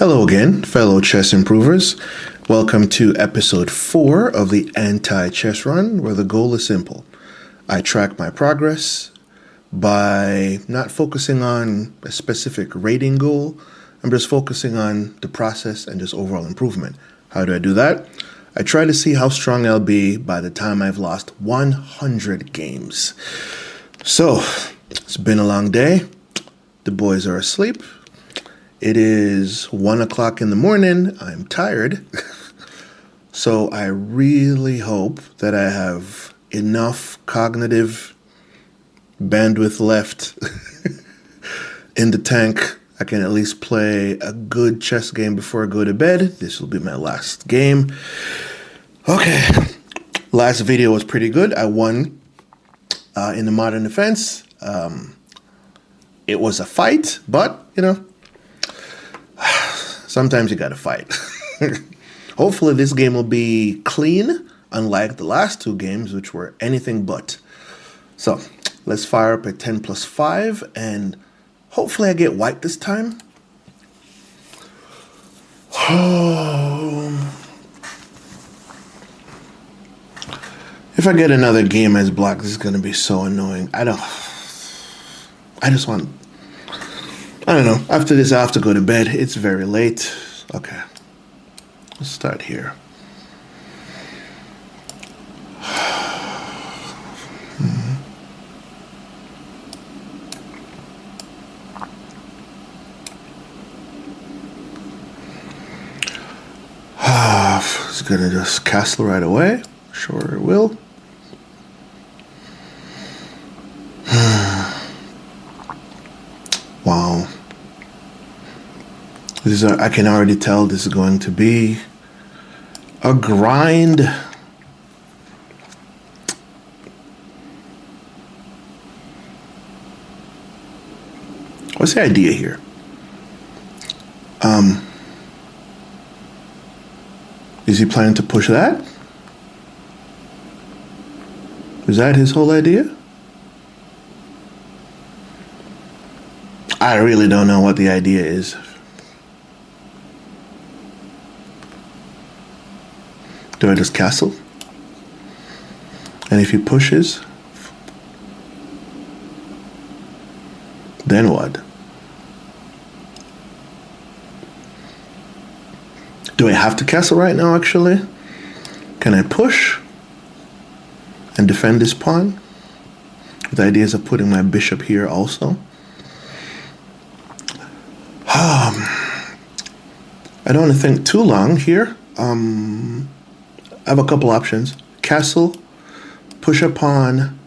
Hello again, fellow chess improvers. Welcome to episode 4 of the Anti-Chess Run, where the goal is simple. I track my progress by not focusing on a specific rating goal. I'm just focusing on the process and just overall improvement. How do I do that? I try to see how strong I'll be by the time I've lost 100 games. So, it's been a long day. The boys are asleep. It is 1 o'clock in the morning. I'm tired. So I really hope that I have enough cognitive bandwidth left in the tank. I can at least play a good chess game before I go to bed. This will be my last game. Okay. Last video was pretty good. I won in the modern defense. It was a fight, but, sometimes you gotta fight. Hopefully this game will be clean, unlike the last two games, which were anything but. So, let's fire up a 10+5, and hopefully I get wiped this time. If I get another game as black, this is gonna be so annoying. I don't know. After this, I have to go to bed. It's very late. Okay. Let's start here. It's gonna just castle right away. Sure it will. Wow. I can already tell this is going to be a grind. What's the idea here? Is he planning to push that? Is that his whole idea? I really don't know what the idea is. Do I just castle? And if he pushes, then what? Do I have to castle right now, actually? Can I push and defend this pawn? The idea is of putting my bishop here also. I don't want to think too long here. I have a couple options. Castle, push a pawn,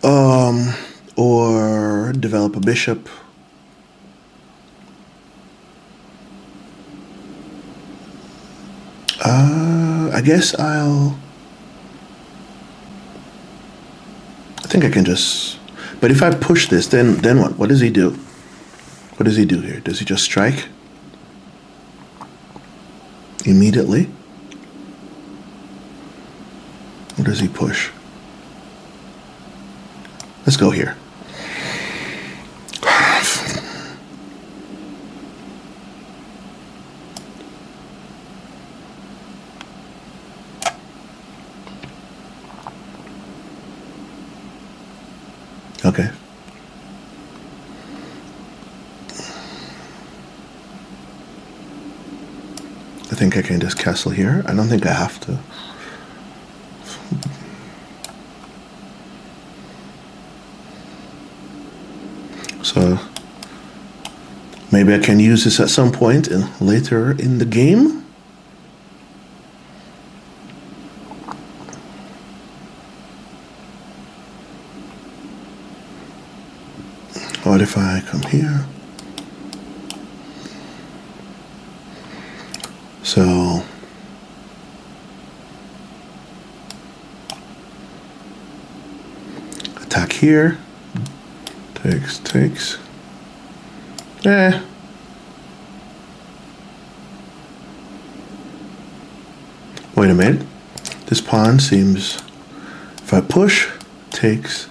or develop a bishop. I guess I think I can just, but if I push this, then what? What does he do? What does he do here? Does he just strike immediately? Or does he push? Let's go here. Okay. I think I can just castle here. I don't think I have to. So maybe I can use this at some point later in the game. What if I come here? So attack here. Takes. Wait a minute. This pawn seems, if I push, takes.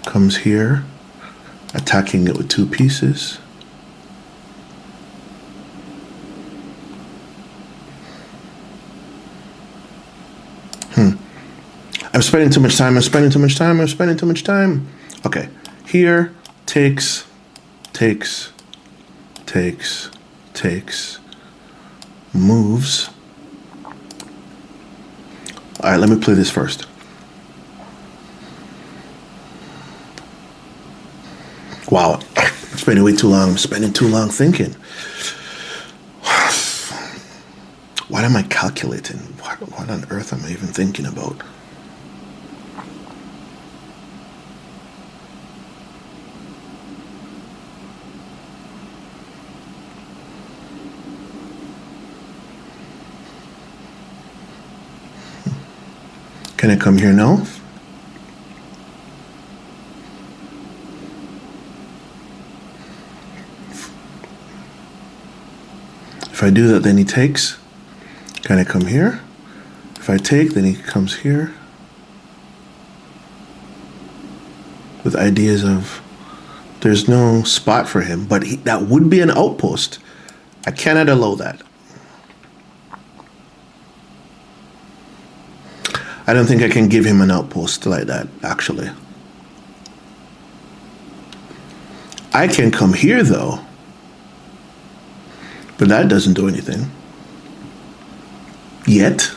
comes here, attacking it with 2 pieces. I'm spending too much time. Okay, here, takes, moves. All right, let me play this first. Wow, I'm spending way too long. I'm spending too long thinking. What am I calculating? What on earth am I even thinking about? Can I come here now? If I do that, then he takes. Can I come here? If I take, then he comes here. With ideas of there's no spot for him, but that would be an outpost. I cannot allow that. I don't think I can give him an outpost like that, actually. I can come here, though. But that doesn't do anything. Yet.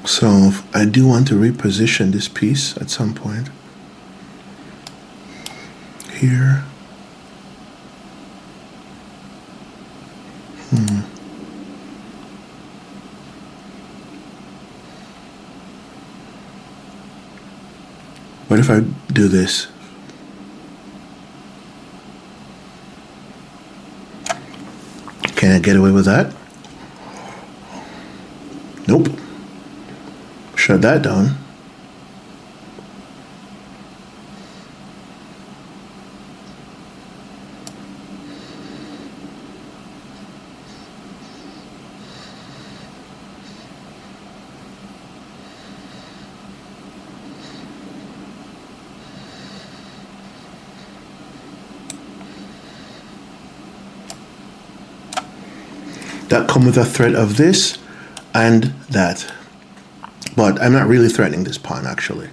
So I do want to reposition this piece at some point. Here. What if I do this? Can I get away with that? Nope. Shut that down. That come with a threat of this and that. But I'm not really threatening this pawn, actually.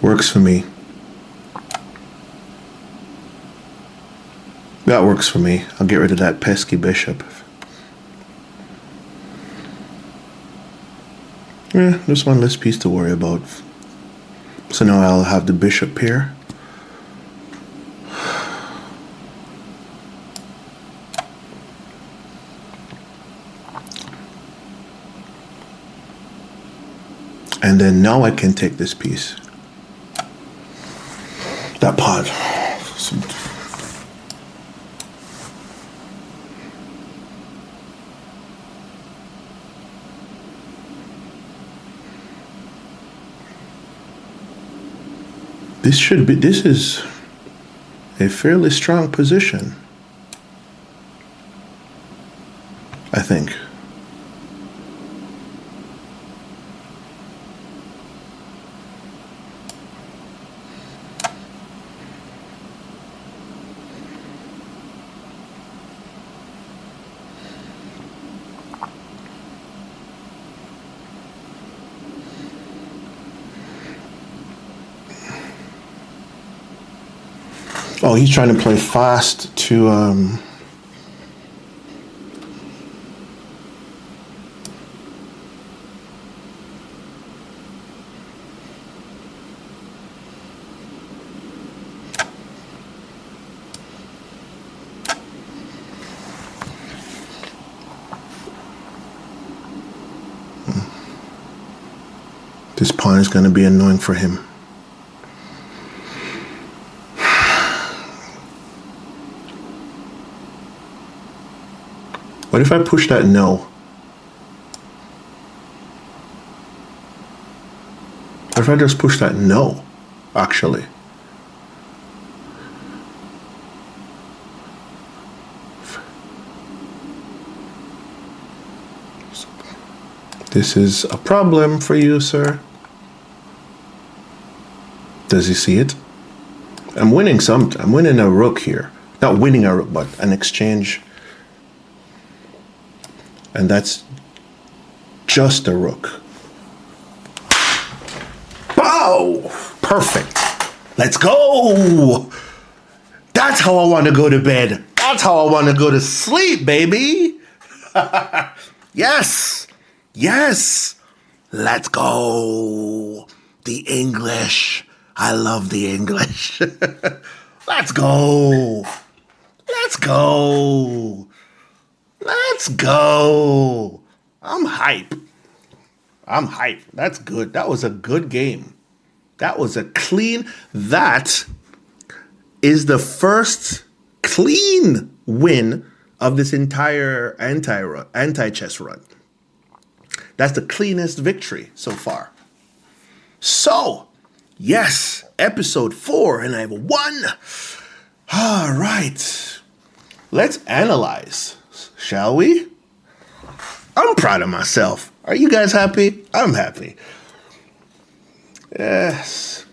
Works for me. That works for me. I'll get rid of that pesky bishop. Yeah, there's one less piece to worry about. So now I'll have the bishop here. And then now I can take this piece. That pawn. This is a fairly strong position, I think. Oh, he's trying to play fast to this pawn is going to be annoying for him. What if I push that no? What if I just push that no, actually? This is a problem for you, sir. Does he see it? I'm winning I'm winning a rook here. Not winning a rook, but an exchange. And that's just a rook. Bow! Perfect. Let's go! That's how I want to go to bed. That's how I want to go to sleep, baby. Yes. Yes. Let's go. The English. I love the English. Let's go. Let's go. Let's go. I'm hype. I'm hype. That's good. That was a good game. That was a clean. That is the first clean win of this entire anti-chess run. That's the cleanest victory so far. So, yes, episode 4, and I've won. All right. Let's analyze, shall we? I'm proud of myself. Are you guys happy? I'm happy. Yes.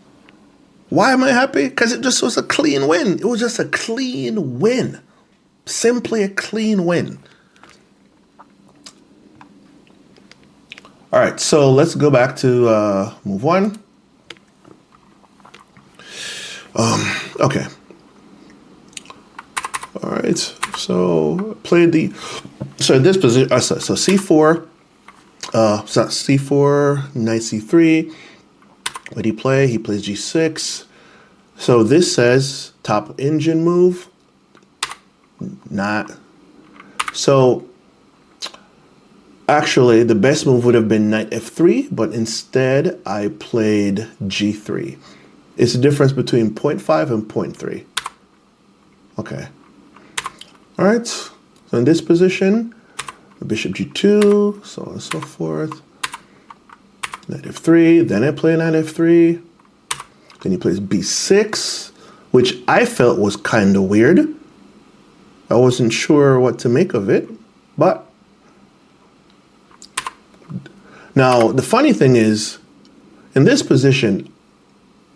Why am I happy? Because it just was a clean win. It was just a clean win. Simply a clean win. All right, so let's go back to move 1. Okay. All right, so played this position, so c4, so c4, knight c3. What did he play? He plays g6. So this says top engine move. Not. So actually, the best move would have been knight f3, but instead I played g3. It's the difference between 0.5 and 0.3. Okay. All right. So in this position, bishop g2, so on and so forth. Knight f3. Then I play knight f3. Then he plays b6, which I felt was kind of weird. I wasn't sure what to make of it, but now the funny thing is, in this position,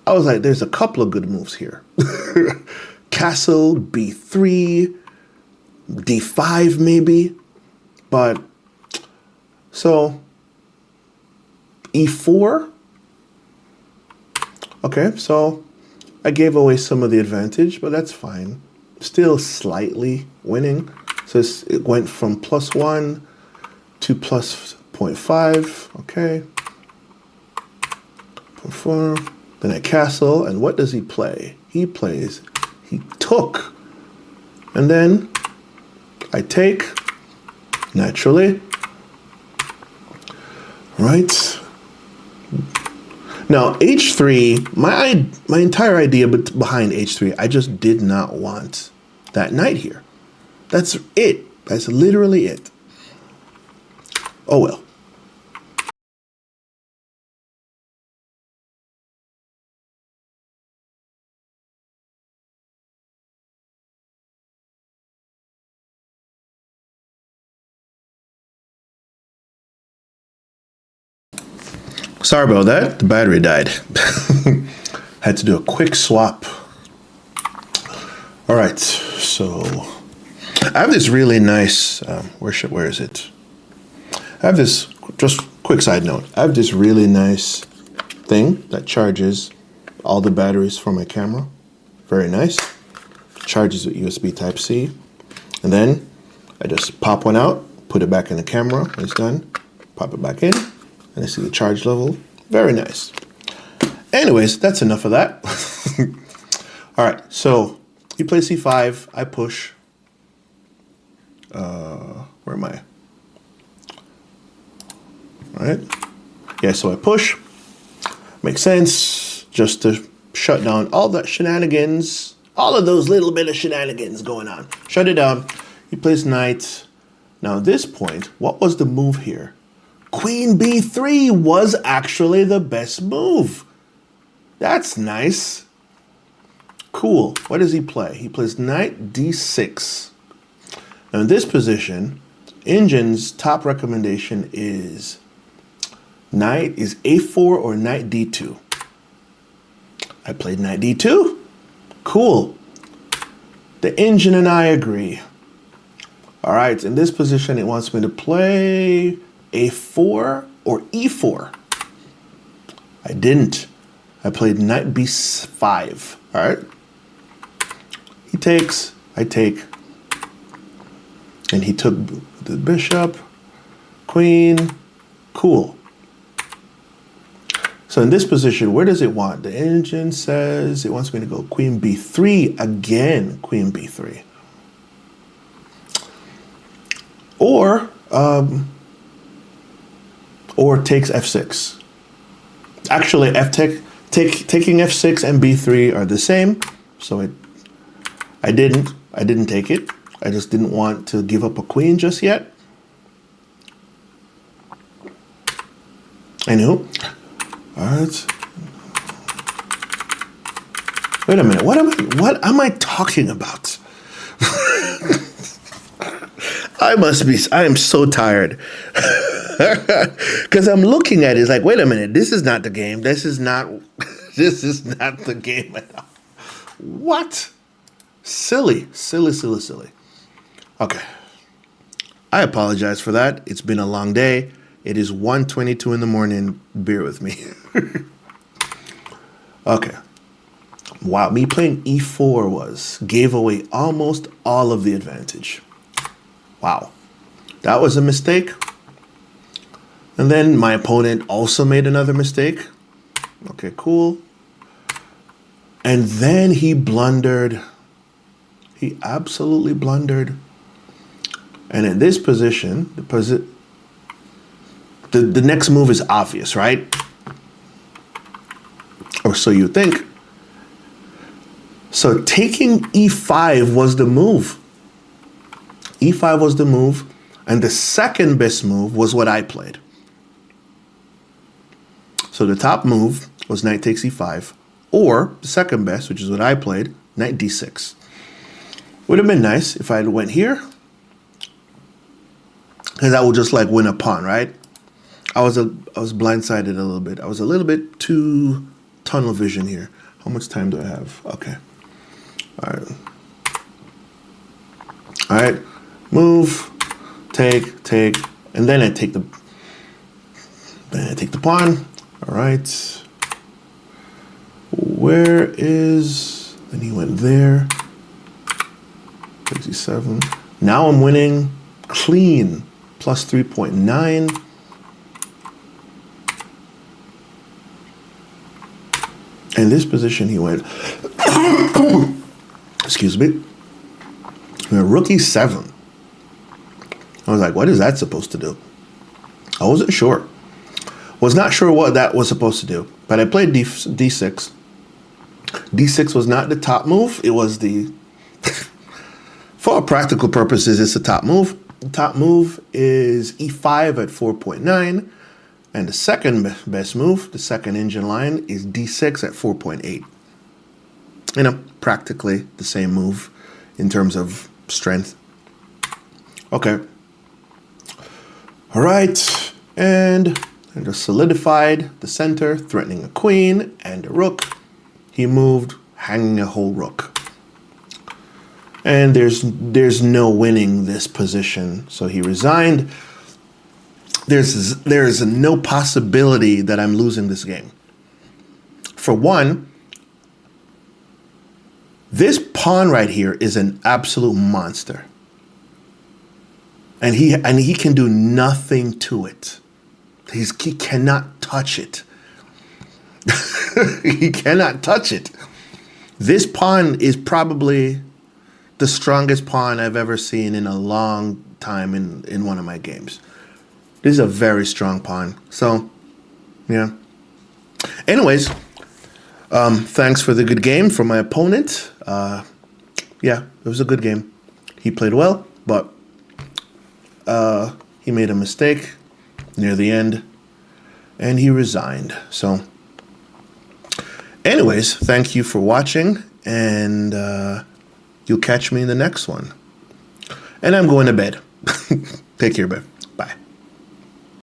I was like, there's a couple of good moves here. Castle, b3, d5 maybe, but so e4. Okay, so I gave away some of the advantage, but that's fine. Still slightly winning. So it went from +1 to plus 0.5. Okay. 0.4. Then I castle, and what does he play? He took. And then I take, naturally. Right. Now, h3, my entire idea behind h3, I just did not want that knight here. That's it. That's literally it. Oh well. Sorry about that. The battery died. Had to do a quick swap. All right, so I have this really nice. Where is it? I have this. Just quick side note. I have this really nice thing that charges all the batteries for my camera. Very nice. charges with USB Type-C. And then I just pop one out, put it back in the camera when it's done, pop it back in, and I see the charge level. Very nice. Anyways, that's enough of that. All right, so he plays C5, I push. Where am I? All right. Yeah, so I push. Makes sense, just to shut down all that shenanigans, all of those little bit of shenanigans going on. Shut it down. He plays knight. Now at this point, what was the move here? Queen B3 was actually the best move. That's nice. Cool. What does he play? He plays knight D6. Now in this position, Injin's top recommendation is knight is A4 or knight D2. I played knight D2. Cool. The Injin and I agree. All right, in this position, it wants me to play A4 or E4. I didn't. I played knight B5. All right. He takes, I take, and he took the bishop, queen. Cool. So in this position, where does it want? The Injin says it wants me to go queen B3 again, queen B3. Or takes F6. Actually, taking F6 and B3 are the same. So I didn't take it. I just didn't want to give up a queen just yet. Anywho. All right. Wait a minute. What am I talking about? I am so tired. Because I'm looking at it, it's like, wait a minute, this is not the game. This is not the game at all. What? Silly. Okay. I apologize for that. It's been a long day. It is 1:22 in the morning. Bear with me. Okay. Wow, me playing E4 gave away almost all of the advantage. Wow. That was a mistake. And then my opponent also made another mistake. Okay, cool. And then he blundered. He absolutely blundered. And in this position, the next move is obvious, right? Or so you think. So taking E5 was the move. E5 was the move, and the second best move was what I played. So the top move was knight takes E5, or the second best, which is what I played, knight D6. Would have been nice if I had went here, because I would just like win a pawn, right? I was blindsided a little bit. I was a little bit too tunnel vision here. How much time do I have? Okay. All right. Move, take, and then I take the pawn. All right. Where is? Then he went there. 57. Now I'm winning clean, plus 3.9. In this position, he went. Excuse me. Rook E7. I was like, what is that supposed to do? I wasn't sure. Was not sure what that was supposed to do. But I played D6. D6 was not the top move. It was the... For all practical purposes, it's the top move. The top move is E5 at 4.9. And the second best move, the second Injin line, is D6 at 4.8. You know, practically the same move in terms of strength. Okay. All right. And I just solidified the center, threatening a queen and a rook. He moved, hanging a whole rook. And there's no winning this position, so he resigned. There's no possibility that I'm losing this game. For one, This pawn right here is an absolute monster. And he can do nothing to it. He cannot touch it. He cannot touch it. This pawn is probably the strongest pawn I've ever seen in a long time in one of my games. This is a very strong pawn. So, yeah. Anyways, thanks for the good game from my opponent. Yeah, it was a good game. He played well, but he made a mistake near the end, and he resigned. So, anyways, thank you for watching, and you'll catch me in the next one. And I'm going to bed. Take care, babe.